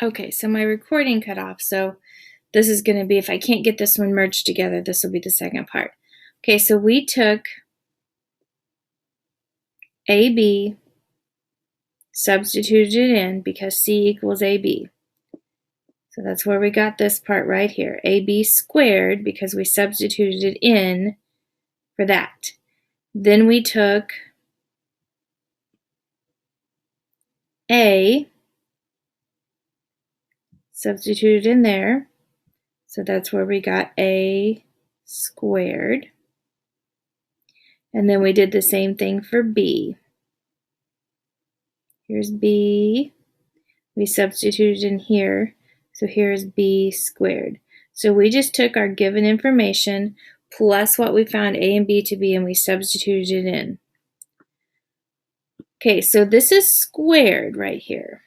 Okay, so my recording cut off, so this is going to be, if I can't get this one merged together, this will be the second part. Okay, so we took AB, substituted it in because C equals AB. So that's where we got this part right here, AB squared, because we substituted it in for that. Then we took A, substituted in there, so that's where we got A squared. And then we did the same thing for B. Here's B. We substituted in here, so here's B squared. So we just took our given information plus what we found A and B to be, and we substituted it in. Okay, so this is squared right here,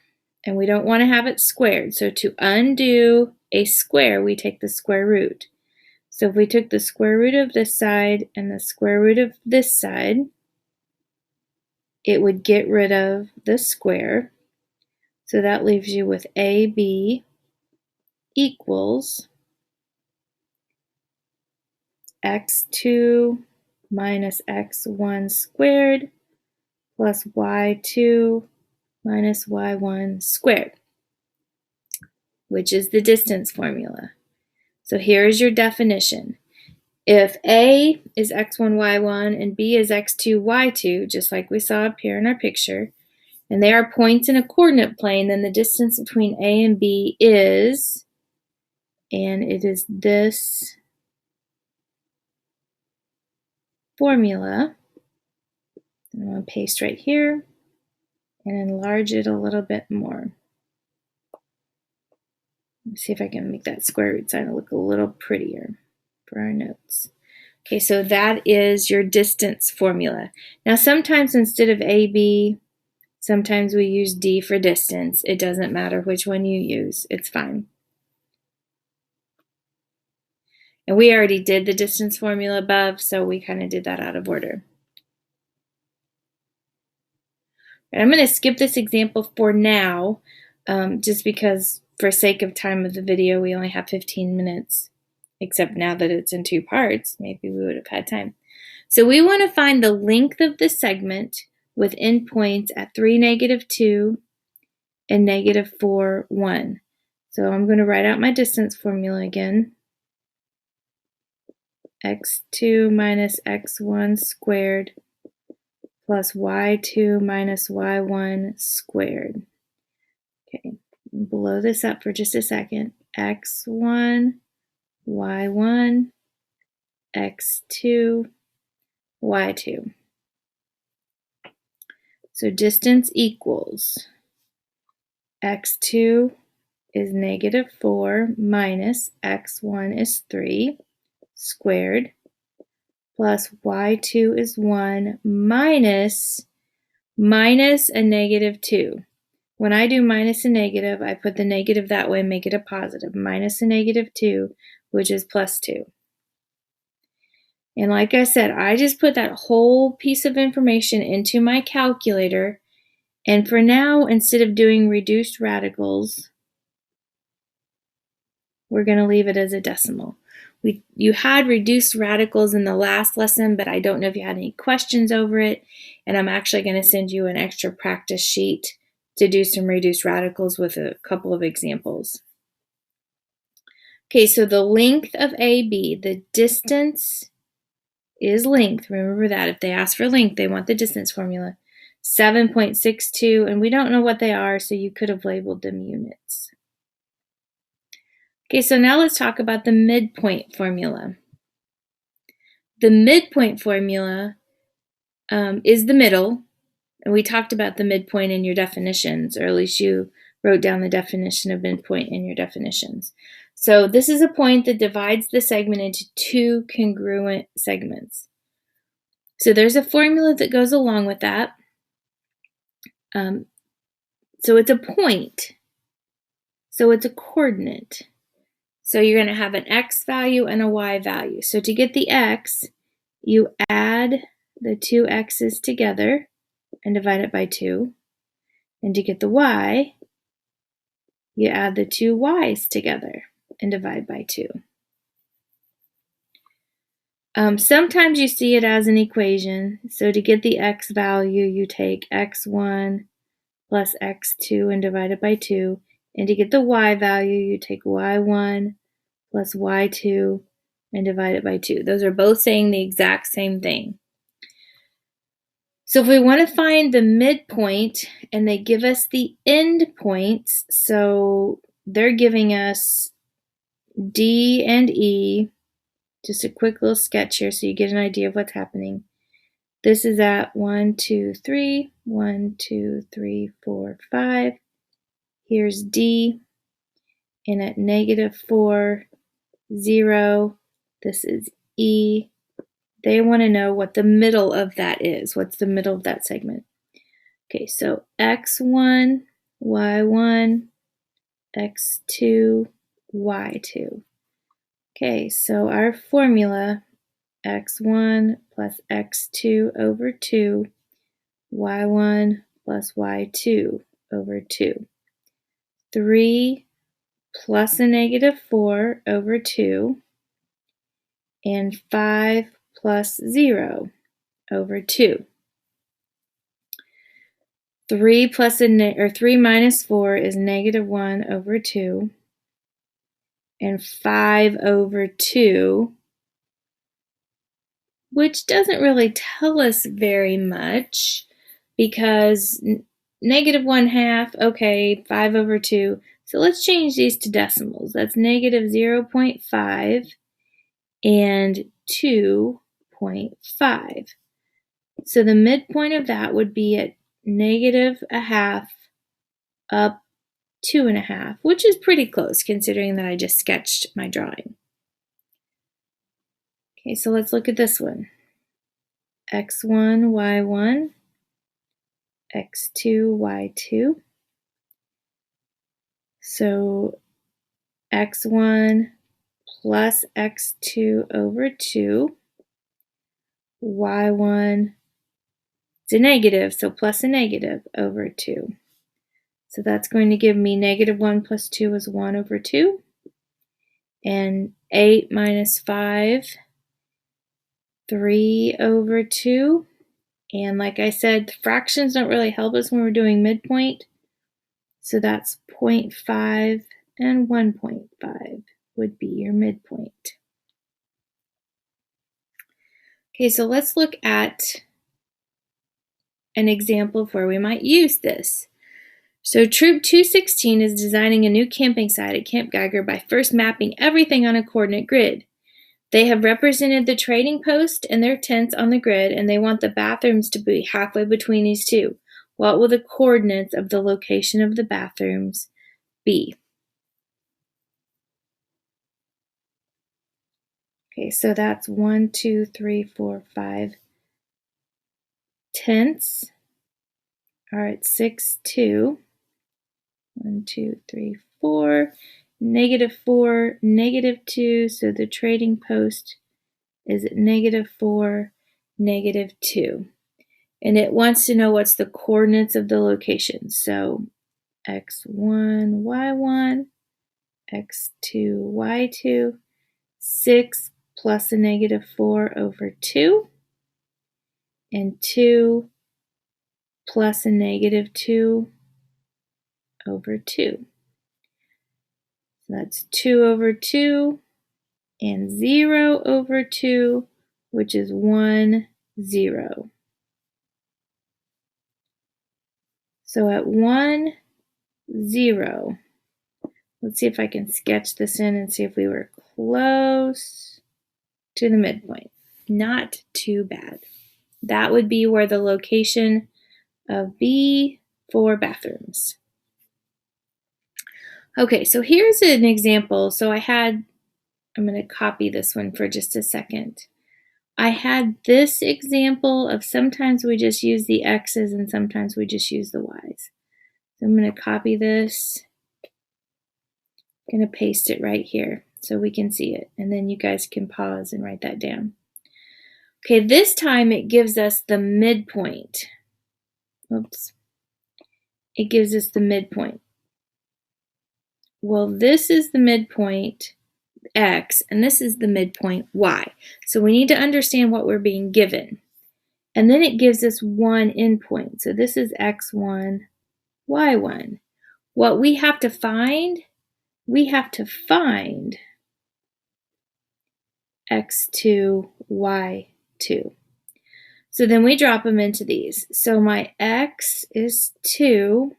and we don't want to have it squared. So to undo a square, we take the square root. So if we took the square root of this side and the square root of this side, it would get rid of the square. So that leaves you with AB equals x2 minus x1 squared plus y2 minus y1 squared, which is the distance formula. So here's your definition. If A is x1, y1, and B is x2, y2, just like we saw up here in our picture, and they are points in a coordinate plane, then the distance between A and B is, and it is this formula. I'm going to paste right here and enlarge it a little bit more. Let's see if I can make that square root sign look a little prettier for our notes. Okay, so that is your distance formula. Now sometimes instead of AB, sometimes we use D for distance. It doesn't matter which one you use, it's fine. And we already did the distance formula above, so we kind of did that out of order. And I'm going to skip this example for now, just because for sake of time of the video, we only have 15 minutes, except now that it's in two parts, maybe we would have had time. So we want to find the length of the segment with endpoints at 3, -2 and -4, 1. So I'm going to write out my distance formula again. x2 minus x1 squared plus y2 minus y1 squared. Okay, blow this up for just a second. x1, y1, x2, y2. So distance equals x2 is -4 minus x1 is 3 squared plus y2 is 1 minus a -2. When I do minus a negative, I put the negative that way and make it a positive. Minus a -2, which is +2. And like I said, I just put that whole piece of information into my calculator. And for now, instead of doing reduced radicals, we're going to leave it as a decimal. You had reduced radicals in the last lesson, but I don't know if you had any questions over it. And I'm actually going to send you an extra practice sheet to do some reduced radicals with a couple of examples. Okay, so the length of AB, the distance is length. Remember that. If they ask for length, they want the distance formula. 7.62, and we don't know what they are, so you could have labeled them units. Okay, so now let's talk about the midpoint formula. The midpoint formula is the middle, and we talked about the midpoint in your definitions, or at least you wrote down the definition of midpoint in your definitions. So this is a point that divides the segment into two congruent segments. So there's a formula that goes along with that. So it's a point. So it's a coordinate. So you're going to have an x value and a y value. So to get the x, you add the two x's together and divide it by 2. And to get the y, you add the two y's together and divide by 2. Sometimes you see it as an equation. So to get the x value, you take x1 plus x2 and divide it by 2. And to get the y value, you take y1 plus y2 and divide it by 2. Those are both saying the exact same thing. So if we want to find the midpoint, and they give us the end points, so they're giving us D and E, just a quick little sketch here so you get an idea of what's happening. This is at 1, 2, 3, 1, 2, 3, 4, 5. Here's D, and at -4, 0, this is E. They want to know what the middle of that is. What's the middle of that segment? Okay, so x1, y1, x2, y2. Okay, so our formula, x1 plus x2 over 2, y1 plus y2 over 2. 3 plus a -4 over 2, and 5 plus 0 over 2. 3 minus 4 is -1 over 2, and 5 over 2, which doesn't really tell us very much because -1/2, okay, 5 over 2. So let's change these to decimals. That's -0.5 and 2.5. So the midpoint of that would be at -1/2 up 2.5, which is pretty close considering that I just sketched my drawing. Okay, so let's look at this one. x1, y1, x2, y2. So x1 plus x2 over 2, y1, it's a negative, so plus a negative over 2. So that's going to give me -1 plus 2 is 1 over 2. And 8 minus 5, 3 over 2. And like I said, fractions don't really help us when we're doing midpoint. So that's 0.5 and 1.5 would be your midpoint. Okay, so let's look at an example of where we might use this. So Troop 216 is designing a new camping site at Camp Geiger by first mapping everything on a coordinate grid. They have represented the trading post and their tents on the grid, and they want the bathrooms to be halfway between these two. What will the coordinates of the location of the bathrooms be? Okay, so that's 1, 2, 3, 4, 5 tents are at 6, 2. 1, 2, 3, 4. -4, -2, so the trading post is at -4, -2. And it wants to know what's the coordinates of the location. So x1, y1, x2, y2, 6 plus a -4 over 2, and 2 plus a -2 over 2. So that's 2 over 2 and 0 over 2, which is 1, 0. So at 1, 0, let's see if I can sketch this in and see if we were close to the midpoint. Not too bad. That would be where the location of B for bathrooms. Okay, so here's an example. So I'm going to copy this one for just a second. I had this example of sometimes we just use the X's and sometimes we just use the Y's. So I'm going to copy this. I'm going to paste it right here so we can see it. And then you guys can pause and write that down. Okay, this time it gives us the midpoint. Oops. It gives us the midpoint. well, this is the midpoint x, and this is the midpoint y. So we need to understand what we're being given. And then it gives us one endpoint. So this is x1, y1. What we have to find x2, y2. So then we drop them into these. So my x is 2,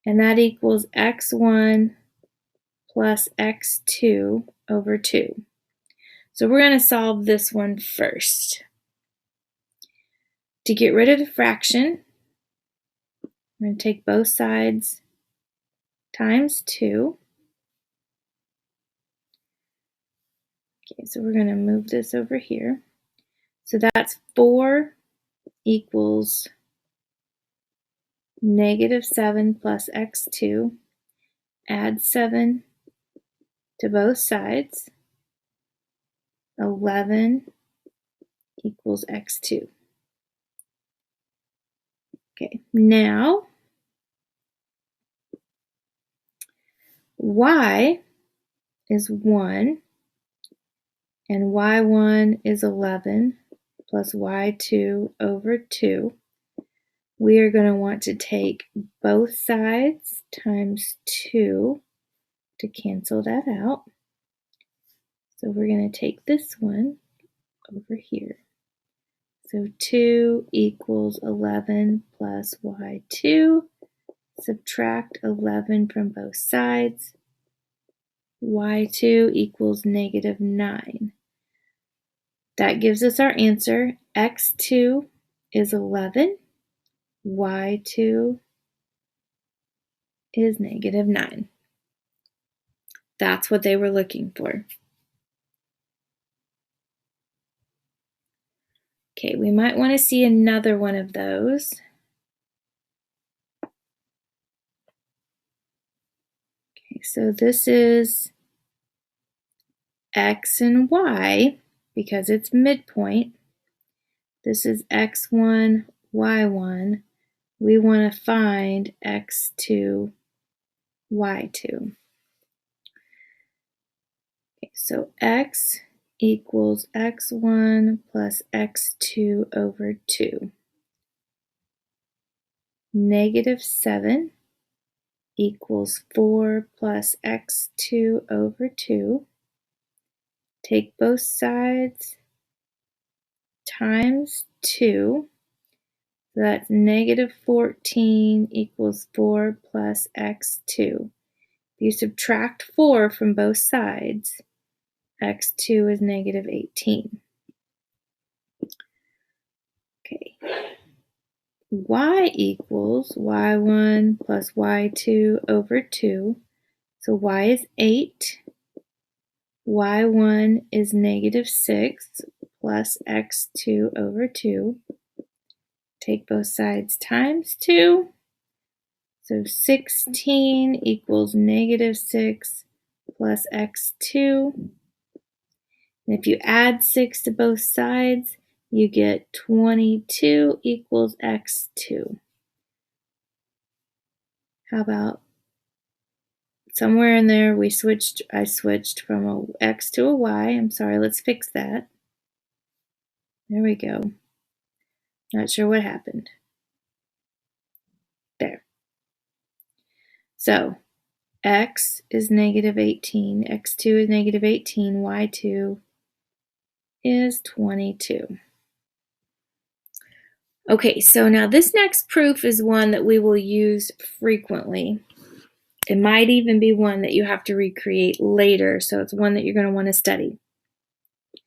and that equals x1 plus x2 over 2. So we're going to solve this one first. To get rid of the fraction, I'm going to take both sides times 2. Okay, so we're going to move this over here. So that's 4 equals -7 plus x2. Add 7 to both sides. 11 equals x2. Okay, now y is 1 and y1 is 11 plus y2 over 2. We are going to want to take both sides times 2 to cancel that out. So we're going to take this one over here. So 2 equals 11 plus y2. Subtract 11 from both sides. y2 equals -9. That gives us our answer. x2 is 11. y2 is -9. That's what they were looking for. Okay, we might want to see another one of those. Okay, so this is x and y because it's midpoint. This is x1, y1. We want to find x2, y2. Okay, so x equals x1 plus x2 over 2. -7 equals 4 plus x2 over 2. Take both sides times 2. So that's -14 equals 4 plus x2. If you subtract 4 from both sides, x2 is -18. Okay. Y equals y1 plus y2 over 2. So y is 8. y1 is -6 plus x2 over 2. Take both sides times 2. So 16 equals -6 plus x2. And if you add 6 to both sides, you get 22 equals x2. How about somewhere in there I switched from a x to a y. I'm sorry, let's fix that. There we go. Not sure what happened. There. So x is -18, x2 is -18, y2 is 22. Okay, so now this next proof is one that we will use frequently. It might even be one that you have to recreate later, so it's one that you're going to want to study.